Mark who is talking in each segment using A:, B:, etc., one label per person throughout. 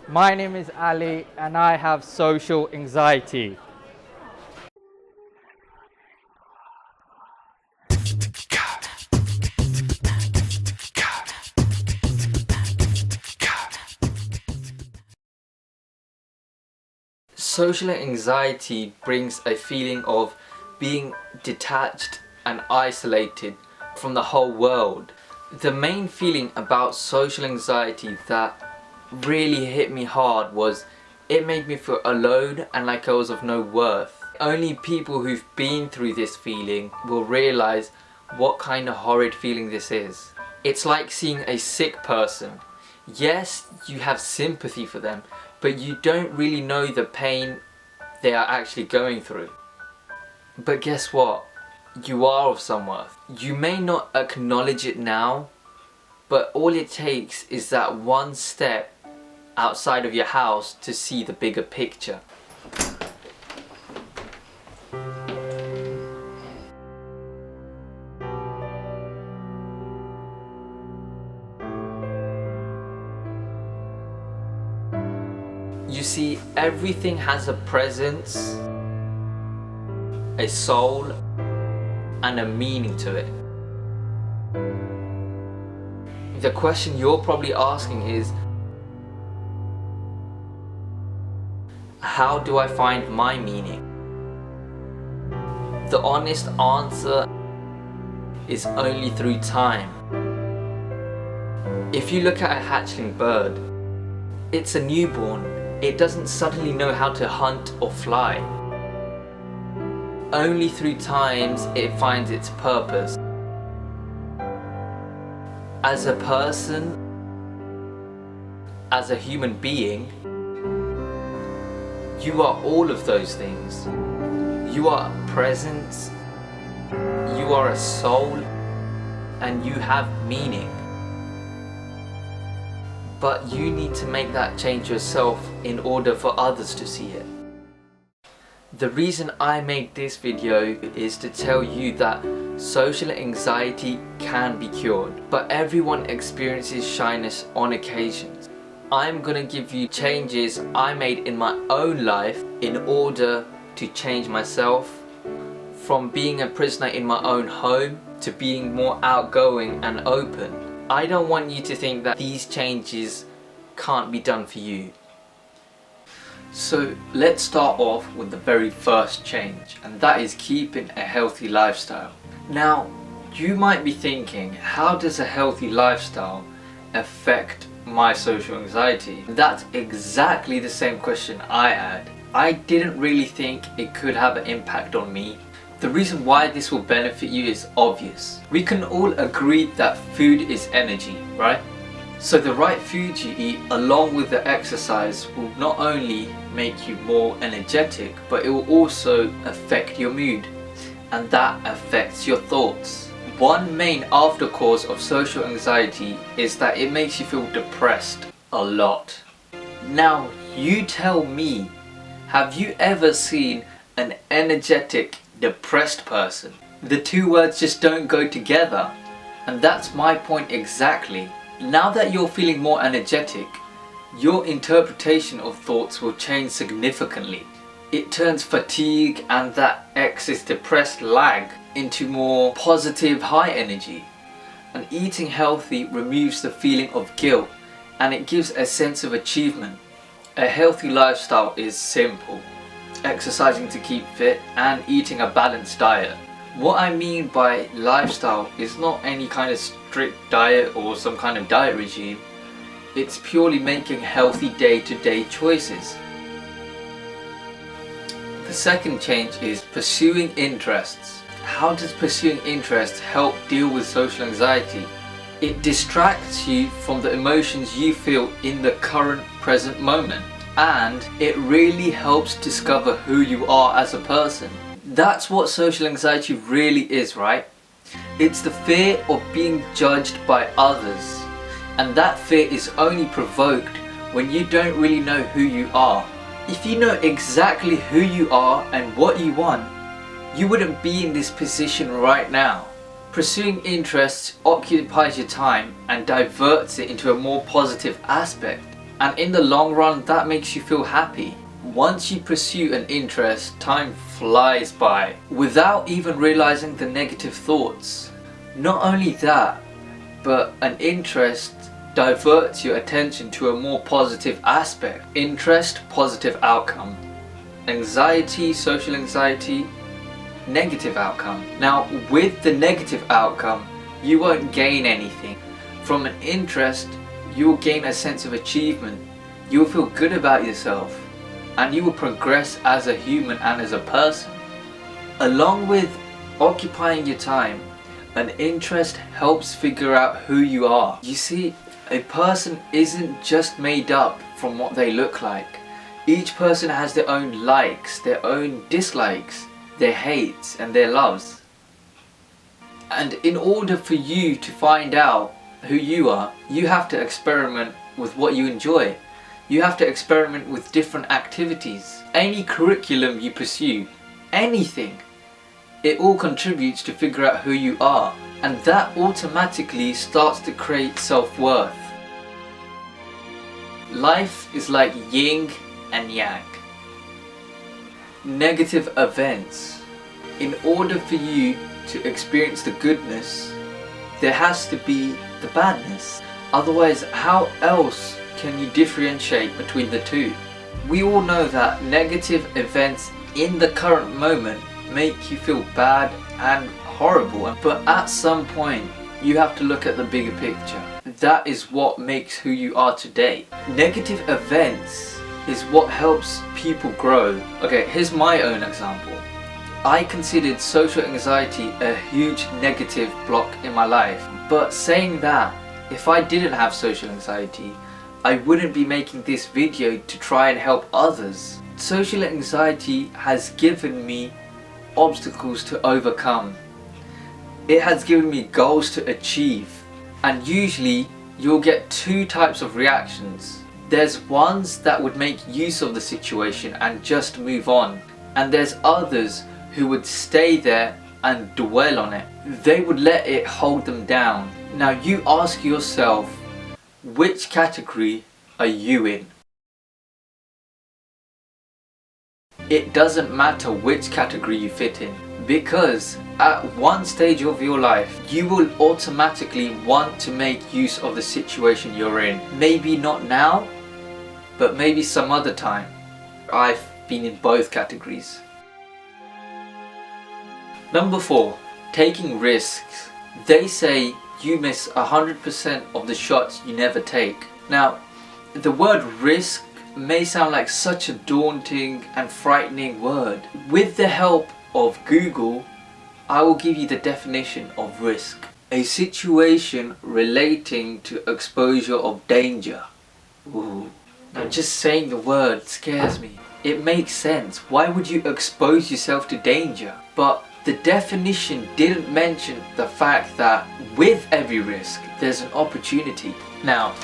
A: My name is Ali and I have social anxiety. Social anxiety brings a feeling of being detached and isolated from the whole world. The main feeling about social anxiety that really hit me hard was it made me feel alone and like I was of no worth. Only people who've been through this feeling will realise what kind of horrid feeling this is. It's like seeing a sick person. Yes, you have sympathy for them, but you don't really know the pain they are actually going through. But guess what? You are of some worth. You may not acknowledge it now, but all it takes is that one step outside of your house to see the bigger picture. You see, everything has a presence, a soul, and a meaning to it. The question you're probably asking is, how do I find my meaning? The honest answer is only through time. If you look at a hatchling bird, it's a newborn. It doesn't suddenly know how to hunt or fly. Only through times it finds its purpose. As a person, as a human being, you are all of those things. You are a presence, you are a soul, and you have meaning. But you need to make that change yourself in order for others to see it. The reason I made this video is to tell you that social anxiety can be cured, but everyone experiences shyness on occasions. I'm gonna give you changes I made in my own life in order to change myself from being a prisoner in my own home to being more outgoing and open. I don't want you to think that these changes can't be done for you. So let's start off with the very first change, and that is keeping a healthy lifestyle. Now, you might be thinking, how does a healthy lifestyle affect my social anxiety? That's exactly the same question I had. I didn't really think it could have an impact on me. The reason why this will benefit you is obvious. We can all agree that food is energy, right? So the right food you eat along with the exercise will not only make you more energetic, but it will also affect your mood, and that affects your thoughts. One main after cause of social anxiety is that it makes you feel depressed a lot. Now you tell me, have you ever seen an energetic depressed person? The two words just don't go together, and that's my point exactly. Now that you're feeling more energetic, your interpretation of thoughts will change significantly. It turns fatigue and that excess depressed lag into more positive high energy. And eating healthy removes the feeling of guilt, and it gives a sense of achievement. A healthy lifestyle is simple: exercising to keep fit and eating a balanced diet. What I mean by lifestyle is not any kind of strict diet or some kind of diet regime. It's purely making healthy day-to-day choices. The second change is pursuing interests. How does pursuing interests help deal with social anxiety? It distracts you from the emotions you feel in the current present moment, and it really helps discover who you are as a person. That's what social anxiety really is, right? It's the fear of being judged by others, and that fear is only provoked when you don't really know who you are. If you know exactly who you are and what you want, you wouldn't be in this position right now. Pursuing interests occupies your time and diverts it into a more positive aspect. And in the long run, that makes you feel happy. Once you pursue an interest, time flies by without even realizing the negative thoughts. Not only that, but an interest diverts your attention to a more positive aspect. Interest, positive outcome. Anxiety, social anxiety, negative outcome. Now, with the negative outcome, you won't gain anything. From an interest, you will gain a sense of achievement. You will feel good about yourself, and you will progress as a human and as a person. Along with occupying your time, an interest helps figure out who you are. You see, a person isn't just made up from what they look like. Each person has their own likes, their own dislikes, their hates and their loves. And in order for you to find out who you are, you have to experiment with what you enjoy. You have to experiment with different activities. Any curriculum you pursue, anything, it all contributes to figure out who you are. And that automatically starts to create self-worth. Life is like yin and yang. Negative events. In order for you to experience the goodness, there has to be the badness. Otherwise, how else can you differentiate between the two? We all know that negative events in the current moment make you feel bad and horrible, but at some point you have to look at the bigger picture. That is what makes who you are today. Negative events is what helps people grow. Okay, here's my own example. I considered social anxiety a huge negative block in my life. But saying that, if I didn't have social anxiety, I wouldn't be making this video to try and help others. Social anxiety has given me obstacles to overcome. It has given me goals to achieve. And usually you'll get two types of reactions. There's ones that would make use of the situation and just move on. And there's others who would stay there and dwell on it. They would let it hold them down. Now you ask yourself, which category are you in? It doesn't matter which category you fit in, because at one stage of your life you will automatically want to make use of the situation you're in. Maybe not now, but maybe some other time. I've been in both categories. Number 4, taking risks. They say you miss 100% of the shots you never take. Now, the word risk may sound like such a daunting and frightening word. With the help of Google, I will give you the definition of risk. A situation relating to exposure of danger. Ooh. Now just saying the word scares me. It makes sense. Why would you expose yourself to danger? But the definition didn't mention the fact that with every risk, there's an opportunity. Now,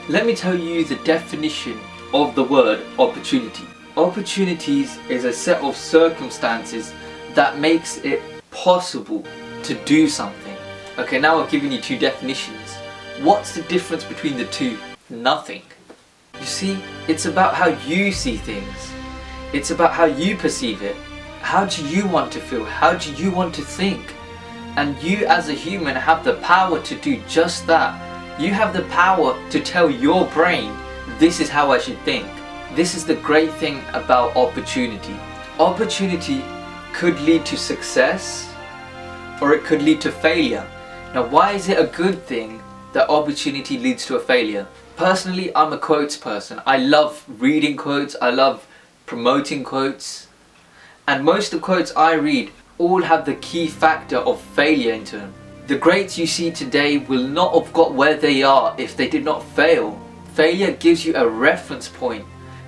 A: let me tell you the definition of the word opportunity. Opportunities is a set of circumstances that makes it possible to do something. Okay, now I've given you two definitions. What's the difference between the two? Nothing. You see, it's about how you see things. It's about how you perceive it. How do you want to feel? How do you want to think? And you as a human have the power to do just that. You have the power to tell your brain, this is how I should think. This is the great thing about opportunity. Opportunity could lead to success, or it could lead to failure. Now, why is it a good thing that opportunity leads to a failure? Personally, I'm a quotes person. I love reading quotes, I love promoting quotes. And most of the quotes I read all have the key factor of failure into them. The greats you see today will not have got where they are if they did not fail. Failure gives you a reference point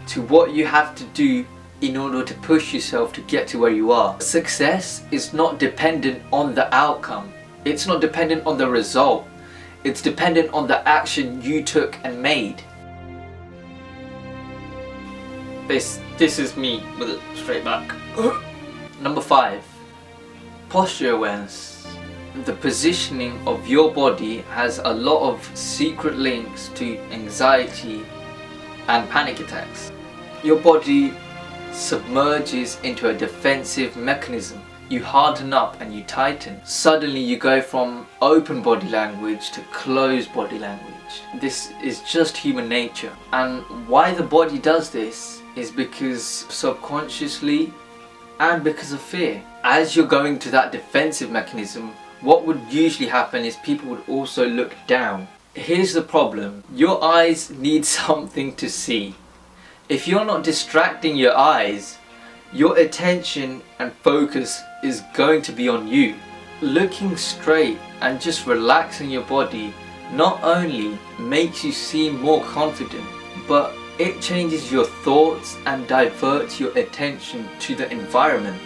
A: to what you have to do in order to push yourself to get to where you are. Success is not dependent on the outcome. It's not dependent on the result. It's dependent on the action you took and made. This is me with a straight back. Number 5, posture awareness. The positioning of your body has a lot of secret links to anxiety and panic attacks. Your body submerges into a defensive mechanism. You harden up and you tighten. Suddenly you go from open body language to closed body language. This is just human nature. And why the body does this is because subconsciously and because of fear. As you're going to that defensive mechanism, what would usually happen is people would also look down. Here's the problem. Your eyes need something to see. If you're not distracting your eyes, your attention and focus is going to be on you. Looking straight and just relaxing your body not only makes you seem more confident, but it changes your thoughts and diverts your attention to the environment.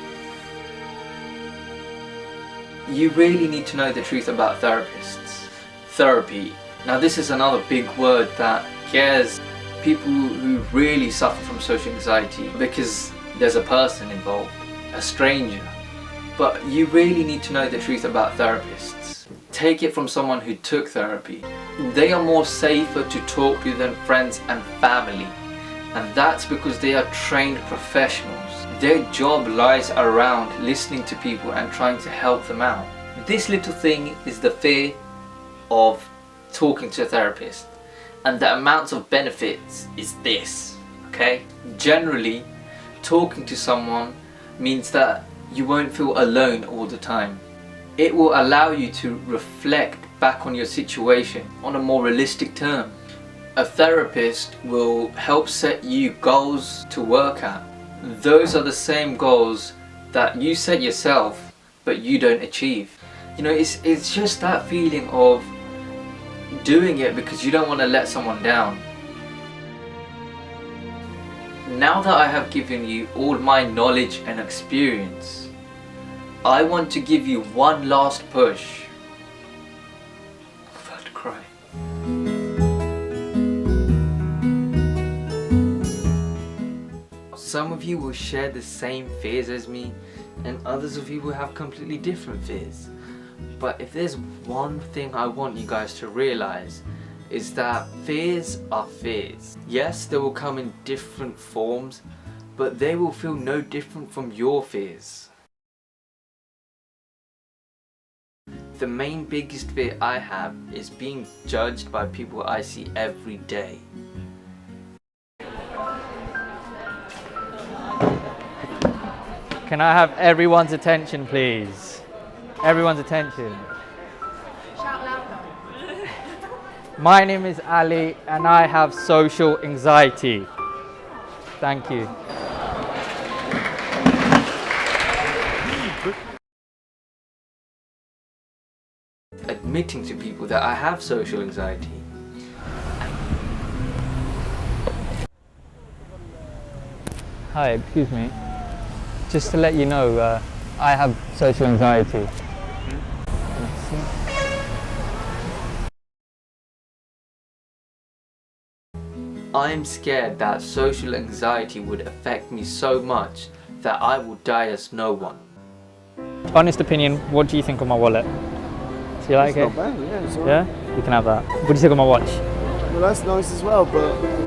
A: You really need to know the truth about therapists. Therapy. Now this is another big word that scares people who really suffer from social anxiety because there's a person involved, a stranger. But you really need to know the truth about therapists. Take it from someone who took therapy. They are more safer to talk to than friends and family. And that's because they are trained professionals. Their job lies around listening to people and trying to help them out. This little thing is the fear of talking to a therapist. And the amounts of benefits is this, okay? Generally, talking to someone means that you won't feel alone all the time. It will allow you to reflect back on your situation on a more realistic term. A therapist will help set you goals to work at. Those are the same goals that you set yourself but you don't achieve. You know, it's just that feeling of doing it because you don't want to let someone down. Now that I have given you all my knowledge and experience, I want to give you one last push. I'm about to cry. Some of you will share the same fears as me, and others of you will have completely different fears. But if there's one thing I want you guys to realize, is that fears are fears. Yes, they will come in different forms, but they will feel no different from your fears. The main biggest fear I have is being judged by people I see every day.
B: Can I have everyone's attention, please? Everyone's attention.
C: Shout louder.
B: My name is Ali and I have social anxiety. Thank you.
A: Admitting to people that I have social anxiety.
B: Hi, excuse me. Just to let you know, I have social anxiety.
A: I'm scared that social anxiety would affect me so much that I will die as no one.
B: Honest opinion, what do you think of my wallet? Do you like it?
D: Not bad, yeah, it's all right.
B: Yeah? You can have that. What do you think of my watch?
D: Well, that's nice as well, but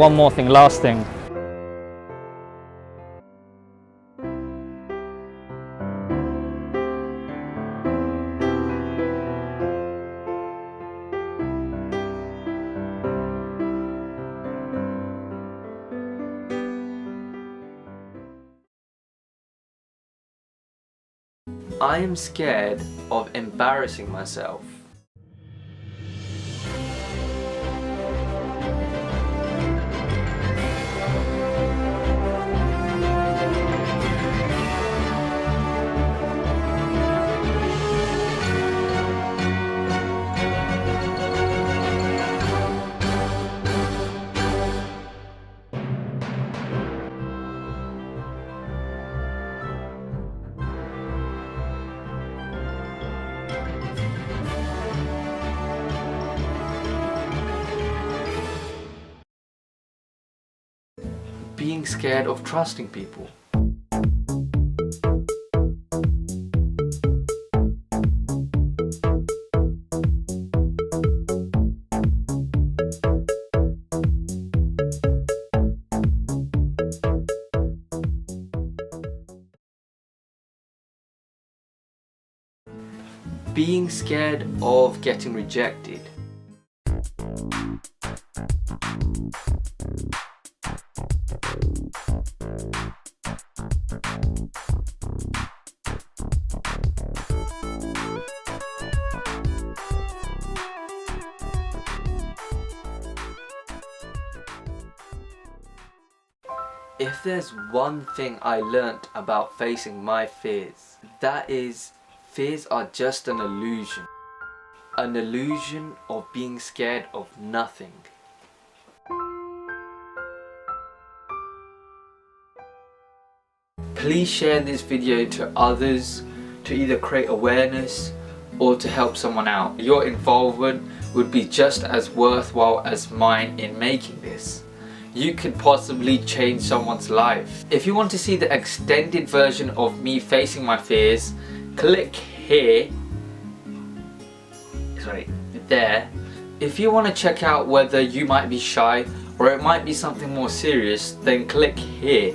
B: One more thing, last thing.
A: I am scared of embarrassing myself. Being scared of trusting people. being scared of getting rejected. If there's one thing I learnt about facing my fears, that is, fears are just an illusion. An illusion of being scared of nothing. Please share this video to others to either create awareness or to help someone out. Your involvement would be just as worthwhile as mine in making this. You could possibly change someone's life. If you want to see the extended version of me facing my fears, click here. Sorry, there. If you want to check out whether you might be shy or it might be something more serious, then click here.